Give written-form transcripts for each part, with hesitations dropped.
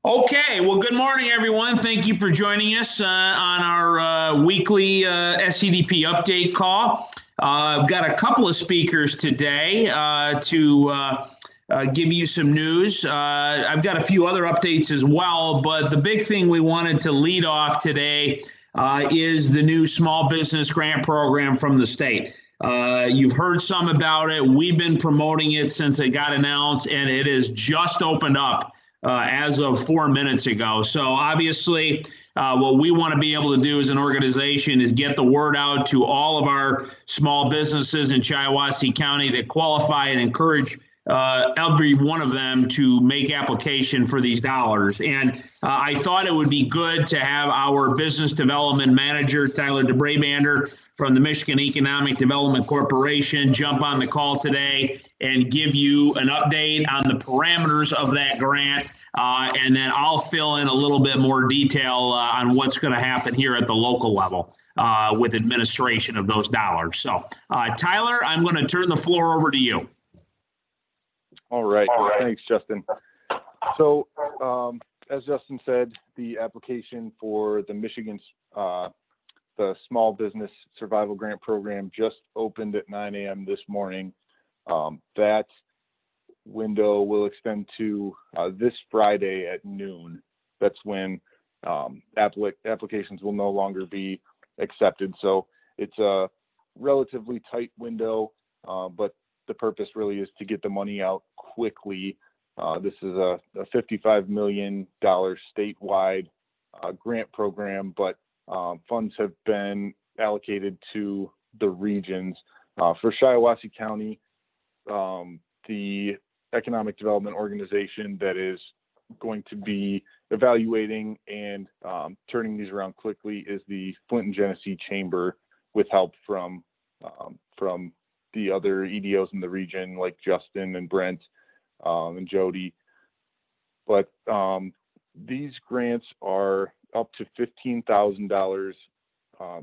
Okay, well, good morning, everyone. Thank you for joining us on our weekly SEDP update call. I've got a couple of speakers today to give you some news. I've got a few other updates as well, but the big thing we wanted to lead off today is the new small business grant program from the state. You've heard some about it. We've been promoting it since it got announced, and it has just opened up as of 4 minutes ago. So obviously, what we want to be able to do as an organization is get the word out to all of our small businesses in Shiawassee County that qualify and encourage every one of them to make application for these dollars. And I thought it would be good to have our business development manager, Tyler DeBrabander from the Michigan Economic Development Corporation, jump on the call today and give you an update on the parameters of that grant. And then I'll fill in a little bit more detail on what's going to happen here at the local level with administration of those dollars. So Tyler, I'm going to turn the floor over to you. All right. Well, thanks, Justin. So, as Justin said, the application for the Michigan's the Small Business Survival Grant Program just opened at 9 a.m. this morning. That window will extend to this Friday at noon. That's when applications will no longer be accepted. So it's a relatively tight window, but the purpose really is to get the money out quickly. This is a $55 million statewide grant program, but funds have been allocated to the regions. For Shiawassee County, the economic development organization that is going to be evaluating and turning these around quickly is the Flint and Genesee Chamber, with help from the other EDOs in the region, like Justin and Brent and Jody. But these grants are up to $15,000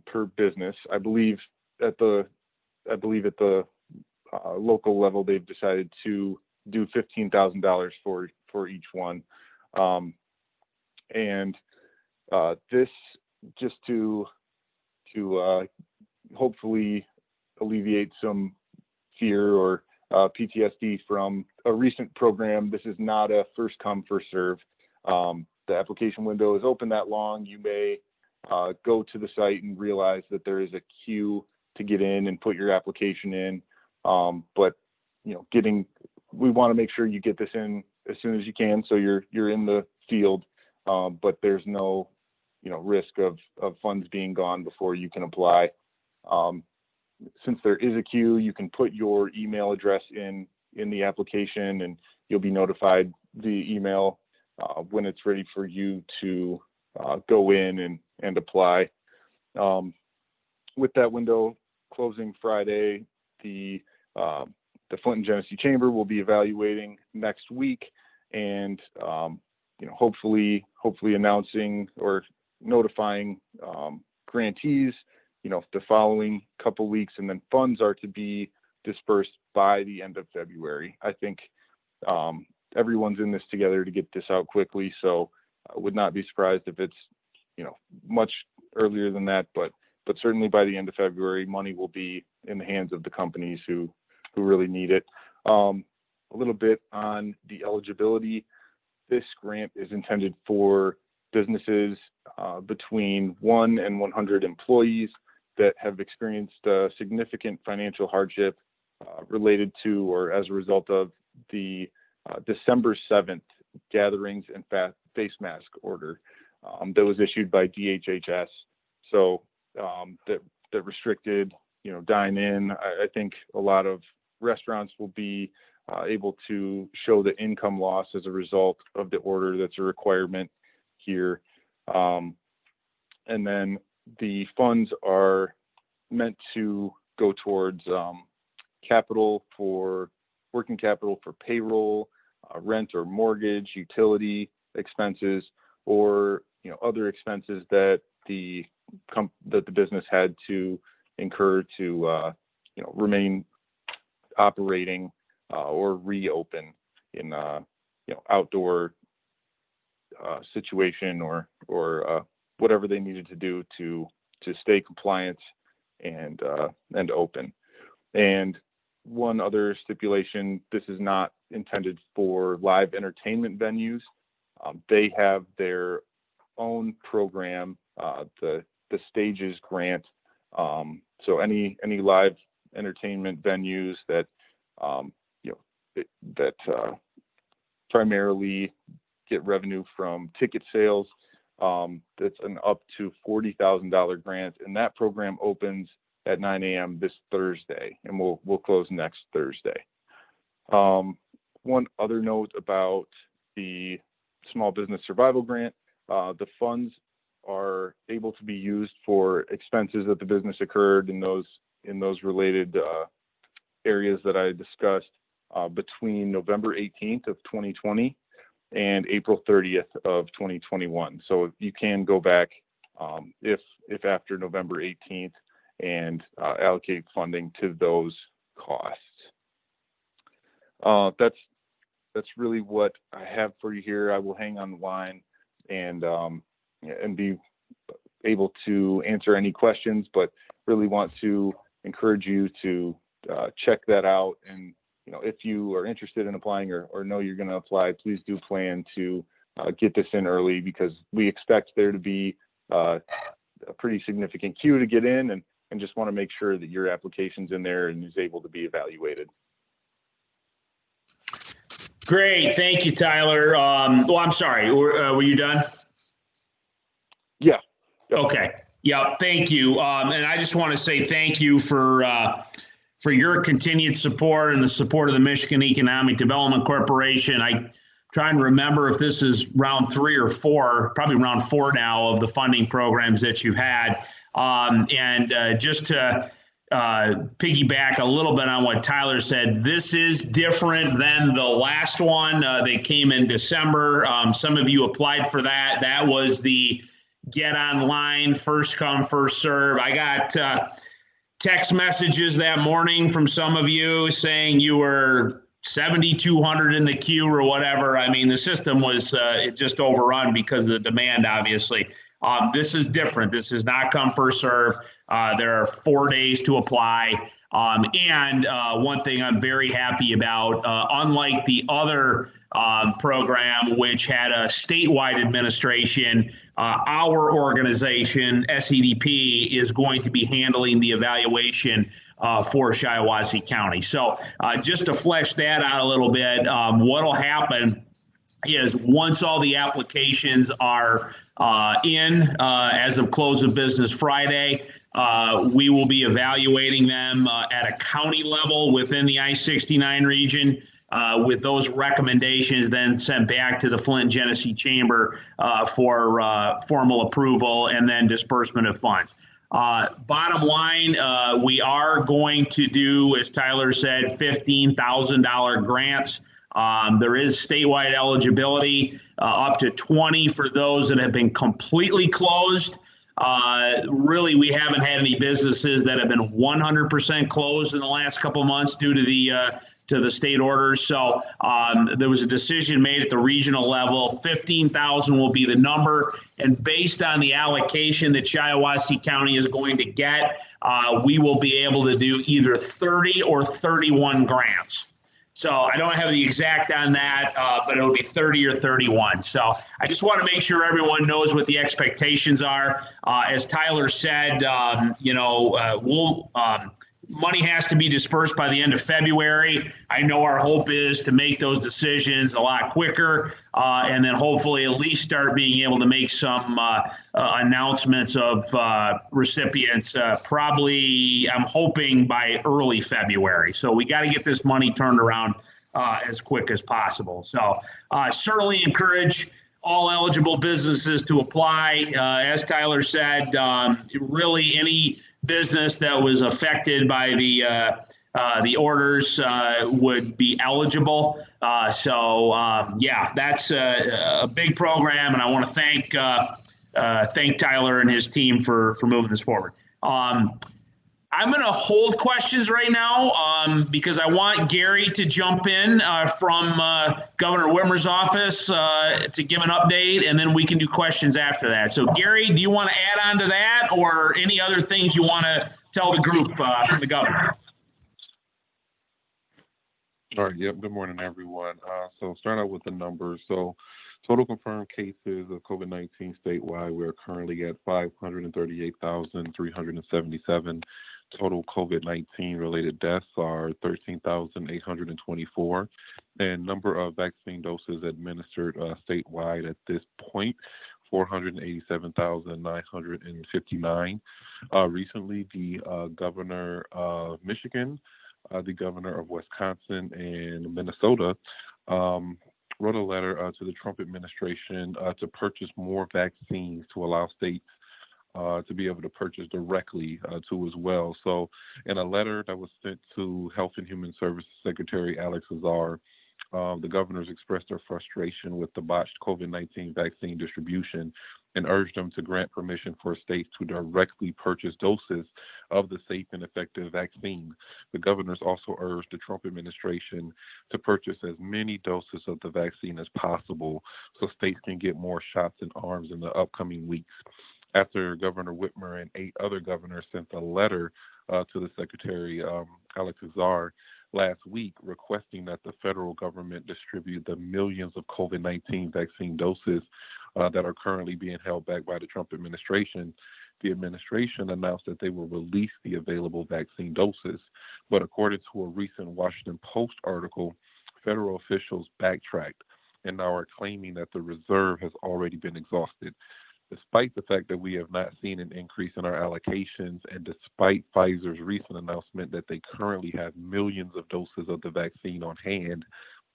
per business. I believe at the local level, they've decided to do $15,000 for each one. And this just to hopefully alleviate some fear or PTSD from a recent program. This is not a first come, first serve. The application window is open that long. You may go to the site and realize that there is a queue to get in and put your application in. But we want to make sure you get this in as soon as you can, so you're in the field. But there's no risk of funds being gone before you can apply. Since there is a queue, you can put your email address in the application, and you'll be notified via email when it's ready for you to go in and apply. With that window closing Friday, the Flint and Genesee Chamber will be evaluating next week, and hopefully announcing or notifying grantees the following couple weeks, and then funds are to be dispersed by the end of February. I think everyone's in this together to get this out quickly, so I would not be surprised if it's much earlier than that, but certainly by the end of February, money will be in the hands of the companies who really need it. A little bit on the eligibility. This grant is intended for businesses between 1 and 100 employees that have experienced significant financial hardship related to or as a result of the December 7th gatherings and face mask order that was issued by DHHS. So that restricted, dine in. I think a lot of restaurants will be able to show the income loss as a result of the order. That's a requirement here. And then the funds are meant to go towards working capital for payroll, rent or mortgage, utility expenses, or other expenses that the business had to incur to remain operating or reopen in outdoor situation or whatever they needed to do to stay compliant and open. And one other stipulation: this is not intended for live entertainment venues. They have their own program, the Stages grant. So any live entertainment venues that primarily get revenue from ticket sales, that's an up to $40,000 grant, and that program opens at 9 a.m. this Thursday, and we'll close next Thursday. One other note about the Small Business Survival Grant: the funds are able to be used for expenses that the business incurred in those related areas that I discussed between November 18th of 2020 and April 30th of 2021. So you can go back if after November 18th and allocate funding to those costs. That's really what I have for you here. I will hang on the line and be able to answer any questions, but really want to encourage you to check that out. And if you are interested in applying or know you're going to apply, please do plan to get this in early, because we expect there to be a pretty significant queue to get in, and just want to make sure that your application's in there and is able to be evaluated. Great. Thank you, Tyler. Well, I'm sorry. Were you done? Yeah. Okay. Yeah. Thank you. And I just want to say thank you for your continued support and the support of the Michigan Economic Development Corporation. I try and remember if this is round 3 or 4, probably round 4 now, of the funding programs that you've had. Just to piggyback a little bit on what Tyler said, this is different than the last one. They came in December. Some of you applied for that. That was the get online, first come, first serve. I got text messages that morning from some of you saying you were 7,200 in the queue or whatever. I mean, the system was just overrun because of the demand, obviously. This is different. This is not come first serve. There are 4 days to apply. And one thing I'm very happy about, unlike the other program, which had a statewide administration, our organization, SEDP, is going to be handling the evaluation for Shiawassee County. So just to flesh that out a little bit, what will happen is once all the applications are in as of close of business Friday, we will be evaluating them at a county level within the I-69 region, with those recommendations then sent back to the Flint Genesee Chamber for formal approval and then disbursement of funds. Bottom line, we are going to do, as Tyler said, $15,000 grants. There is statewide eligibility, up to 20 for those that have been completely closed. Really, we haven't had any businesses that have been 100% closed in the last couple of months due to the state orders. So there was a decision made at the regional level. 15,000 will be the number, and based on the allocation that Shiawassee County is going to get, we will be able to do either 30 or 31 grants. So I don't have the exact on that, but it'll be 30 or 31. So I just want to make sure everyone knows what the expectations are. As Tyler said, money has to be dispersed by the end of February. I know our hope is to make those decisions a lot quicker, and then hopefully at least start being able to make some announcements of recipients, probably, I'm hoping, by early February. So we got to get this money turned around as quick as possible. So certainly encourage all eligible businesses to apply. As Tyler said, really any business that was affected by the orders would be eligible. Yeah, that's a big program, and I want to thank Tyler and his team for moving this forward. I'm going to hold questions right now because I want Gary to jump in from Governor Whitmer's office to give an update, and then we can do questions after that. So, Gary, do you want to add on to that or any other things you want to tell the group from the governor? All right. Yep. Good morning, everyone. So start out with the numbers. So total confirmed cases of COVID-19 statewide, we're currently at 538,377. Total COVID-19 related deaths are 13,824. And number of vaccine doses administered statewide at this point, 487,959. Recently, the governor of Michigan, the governor of Wisconsin and Minnesota wrote a letter to the Trump administration to purchase more vaccines to allow states to be able to purchase directly to as well. So in a letter that was sent to Health and Human Services Secretary Alex Azar, the governors expressed their frustration with the botched COVID-19 vaccine distribution and urged them to grant permission for states to directly purchase doses of the safe and effective vaccine. The governors also urged the Trump administration to purchase as many doses of the vaccine as possible so states can get more shots in arms in the upcoming weeks. After Governor Whitmer and 8 other governors sent a letter to the Secretary, Alex Azar, last week requesting that the federal government distribute the millions of COVID-19 vaccine doses that are currently being held back by the Trump administration, the administration announced that they will release the available vaccine doses. But according to a recent Washington Post article, federal officials backtracked and now are claiming that the reserve has already been exhausted. Despite the fact that we have not seen an increase in our allocations, and despite Pfizer's recent announcement that they currently have millions of doses of the vaccine on hand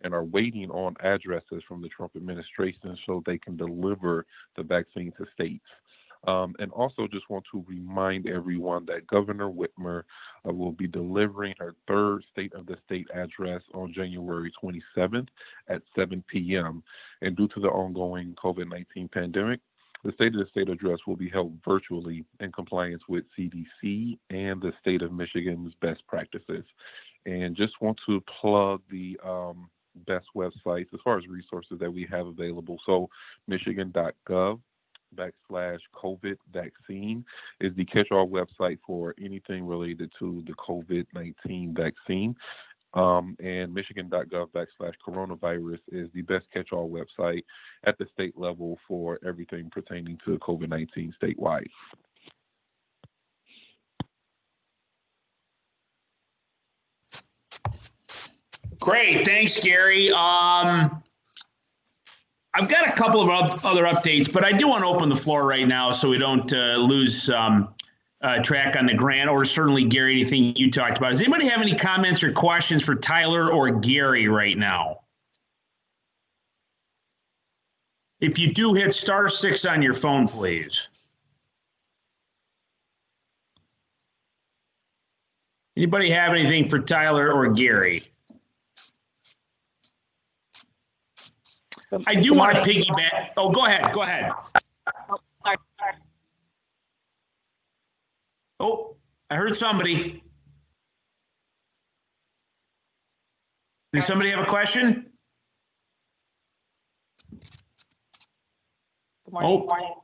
and are waiting on addresses from the Trump administration so they can deliver the vaccine to states. And also just want to remind everyone that Governor Whitmer will be delivering her 3rd State of the State address on January 27th at 7 p.m. And due to the ongoing COVID-19 pandemic, the State of the State address will be held virtually in compliance with CDC and the state of Michigan's best practices. And just want to plug the best websites as far as resources that we have available. So michigan.gov/COVID vaccine is the catch-all website for anything related to the COVID-19 vaccine. And michigan.gov/coronavirus is the best catch-all website at the state level for everything pertaining to COVID-19 statewide. Great, thanks, Gary. I've got a couple of other updates, but I do want to open the floor right now so we don't lose track on the grant, or certainly, Gary, anything you talked about. Does anybody have any comments or questions for Tyler or Gary right now? If you do, hit *6 on your phone, please. Anybody have anything for Tyler or Gary? I do want to piggyback. Oh, go ahead. Go ahead. Oh, sorry. Oh, I heard somebody. Does somebody have a question? Good morning. Oh. Good morning.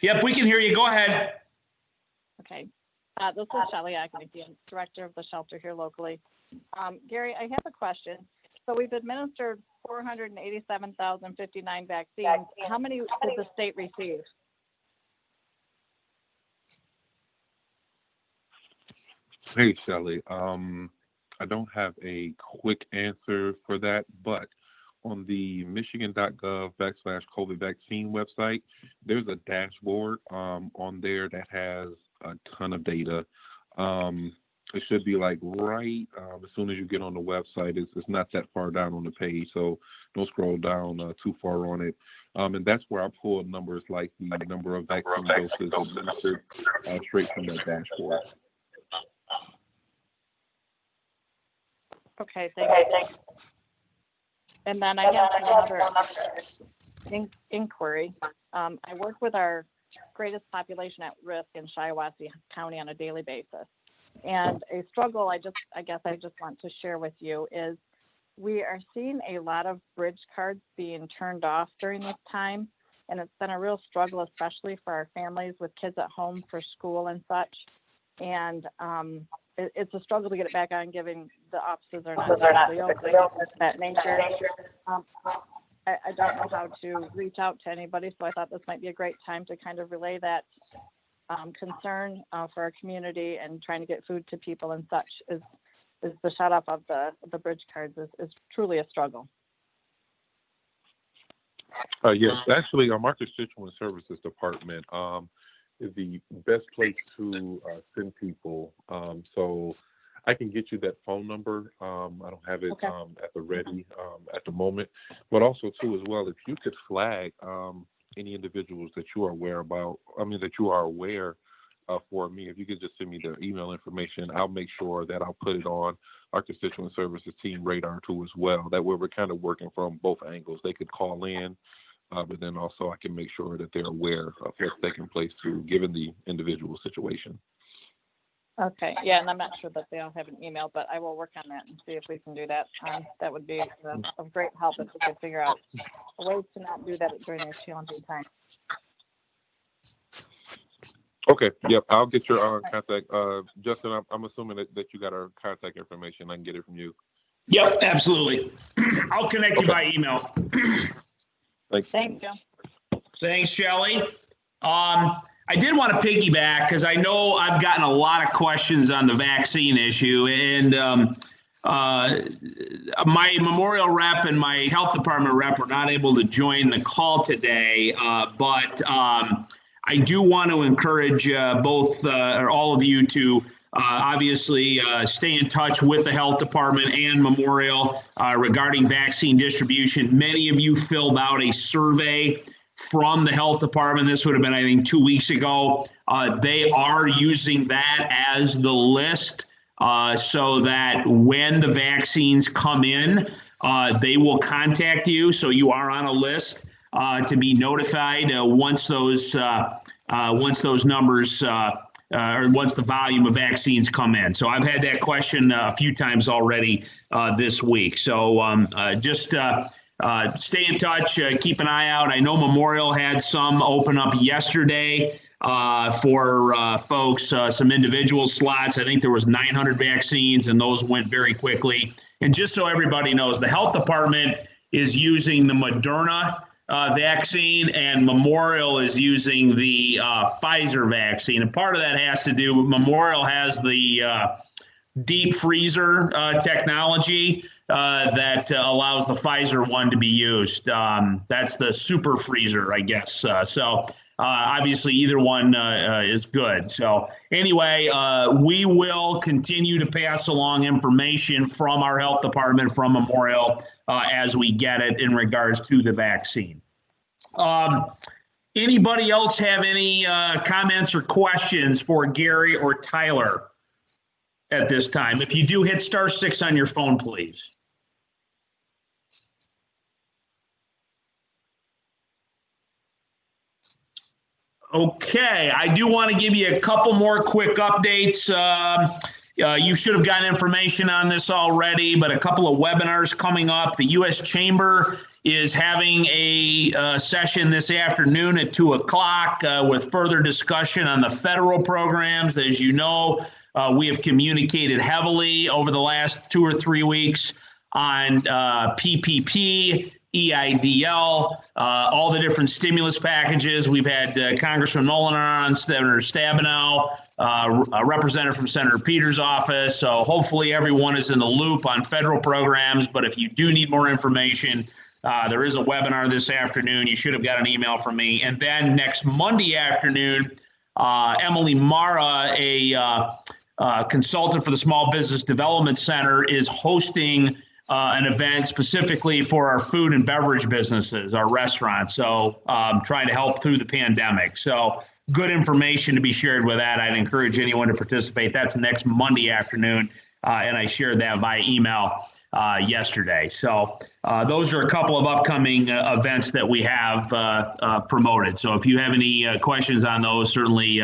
Yep, we can hear you. Go ahead. Okay. This is Shiawassee, director of the shelter here locally. Gary, I have a question. So we've administered 487,059 vaccines. How many did the state receive? Hey, Shelly. I don't have a quick answer for that, but on the michigan.gov/COVID vaccine website, there's a dashboard on there that has a ton of data. It should be like right as soon as you get on the website. It's not that far down on the page, so don't scroll down too far on it. And that's where I pull numbers like the number of vaccine doses administered straight from that dashboard. Okay, thanks. And then I have another inquiry. I work with our greatest population at risk in Shiawassee County on a daily basis. And a struggle I guess I just want to share with you is we are seeing a lot of bridge cards being turned off during this time. And it's been a real struggle, especially for our families with kids at home for school and such. And it's a struggle to get it back on, given the offices are not typically open, that nature. I don't know how to reach out to anybody, so I thought this might be a great time to kind of relay that concern for our community, and trying to get food to people and such is the shut off of the bridge cards is truly a struggle. Yes, actually, our Constituent Services Department is the best place to send people. So I can get you that phone number. I don't have it at the ready at the moment, but also too as well, if you could flag any individuals that you are aware about, that you are aware for me, if you could just send me their email information, I'll make sure that I'll put it on our Constituent Services team radar too as well. That way we're kind of working from both angles. They could call in, but then also I can make sure that they're aware of what's taking place too, given the individual situation. Okay, yeah, and I'm not sure that they all have an email, but I will work on that and see if we can do that. That would be of great help if we could figure out ways to not do that during a challenging time. Okay, yep, I'll get your contact. Justin, I'm assuming that you got our contact information. I can get it from you. Yep, absolutely. I'll connect you by email. Thanks. Thank you. Thanks, Shelley. I did want to piggyback because I know I've gotten a lot of questions on the vaccine issue, and my Memorial rep and my health department rep were not able to join the call today, but I do want to encourage both or all of you to obviously stay in touch with the health department and Memorial regarding vaccine distribution. Many of you filled out a survey from the health department. This would have been, I think, 2 weeks ago. They are using that as the list so that when the vaccines come in, they will contact you. So you are on a list to be notified once those numbers or once the volume of vaccines come in. So I've had that question a few times already this week. So just stay in touch, keep an eye out. I know Memorial had some open up yesterday for folks, some individual slots. I think there was 900 vaccines, and those went very quickly. And just so everybody knows, the health department is using the Moderna vaccine, and Memorial is using the Pfizer vaccine. And part of that has to do with Memorial has the deep freezer technology that allows the Pfizer one to be used. That's the super freezer, I guess. So obviously either one is good. So anyway, we will continue to pass along information from our health department, from Memorial, as we get it in regards to the vaccine. Anybody else have any comments or questions for Gary or Tyler at this time? If you do, hit *6 on your phone, please. Okay, I do want to give you a couple more quick updates. You should have gotten information on this already, but a couple of webinars coming up. The U.S. Chamber is having a session this afternoon at 2 o'clock with further discussion on the federal programs. As you know, we have communicated heavily over the last 2 or 3 weeks on PPP, EIDL, all the different stimulus packages. We've had Congressman Molinar on, Senator Stabenow, a representative from Senator Peters' office. So hopefully everyone is in the loop on federal programs. But if you do need more information, there is a webinar this afternoon. You should have got an email from me. And then next Monday afternoon, Emily Mara, a consultant for the Small Business Development Center, is hosting an event specifically for our food and beverage businesses, our restaurants. So trying to help through the pandemic. So good information to be shared with that. I'd encourage anyone to participate. That's next Monday afternoon and I shared that via email yesterday. So those are a couple of upcoming events that we have promoted. So if you have any questions on those, certainly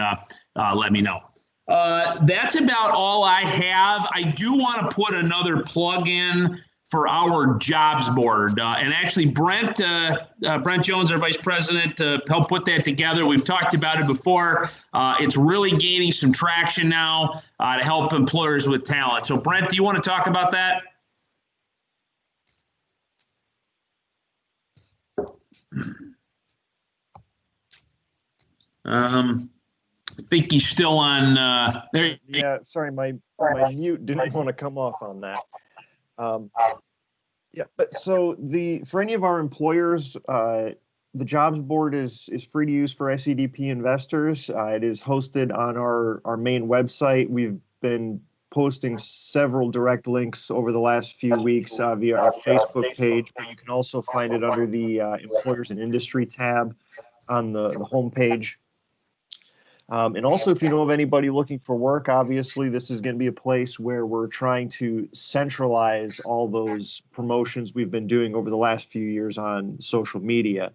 let me know. That's about all I have. I do want to put another plug in for our jobs board. And actually, Brent Jones, our vice president, helped put that together. We've talked about it before. It's really gaining some traction now to help employers with talent. So Brent, do you want to talk about that? I think he's still on there. Yeah, sorry, my mute didn't want to come off on that. Yeah, but so for any of our employers, the jobs board is free to use for SEDP investors. It is hosted on our main website. We've been posting several direct links over the last few weeks via our Facebook page, but you can also find it under the Employers and Industry tab on the homepage. And also, if you know of anybody looking for work, obviously this is going to be a place where we're trying to centralize all those promotions we've been doing over the last few years on social media.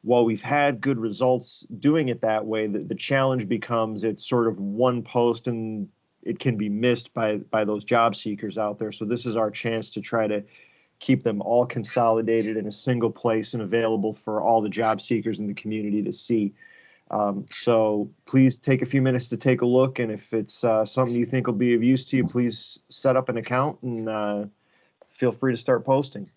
While we've had good results doing it that way, the challenge becomes it's sort of one post and it can be missed by those job seekers out there. So this is our chance to try to keep them all consolidated in a single place and available for all the job seekers in the community to see. So please take a few minutes to take a look, and if it's something you think will be of use to you, please set up an account and feel free to start posting.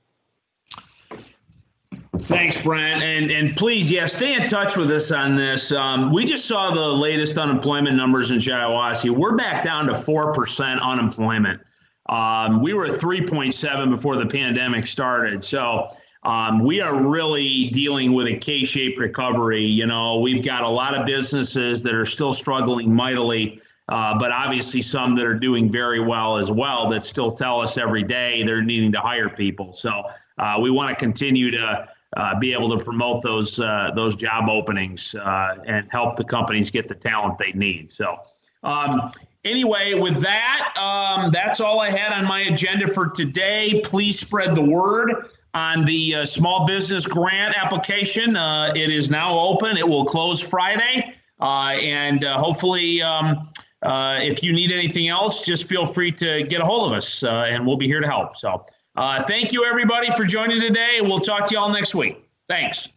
Thanks, Brent. And please, stay in touch with us on this. We just saw the latest unemployment numbers in Shiawassee. We're back down to 4% unemployment. We were at 3.7 before the pandemic started. So we are really dealing with a K-shaped recovery. You know, we've got a lot of businesses that are still struggling mightily, but obviously some that are doing very well as well that still tell us every day they're needing to hire people. So we want to continue to be able to promote those job openings and help the companies get the talent they need. So anyway, with that, that's all I had on my agenda for today. Please spread the word on the small business grant application. It is now open. It will close Friday. And hopefully, if you need anything else, just feel free to get a hold of us and we'll be here to help. So thank you, everybody, for joining today. We'll talk to you all next week. Thanks.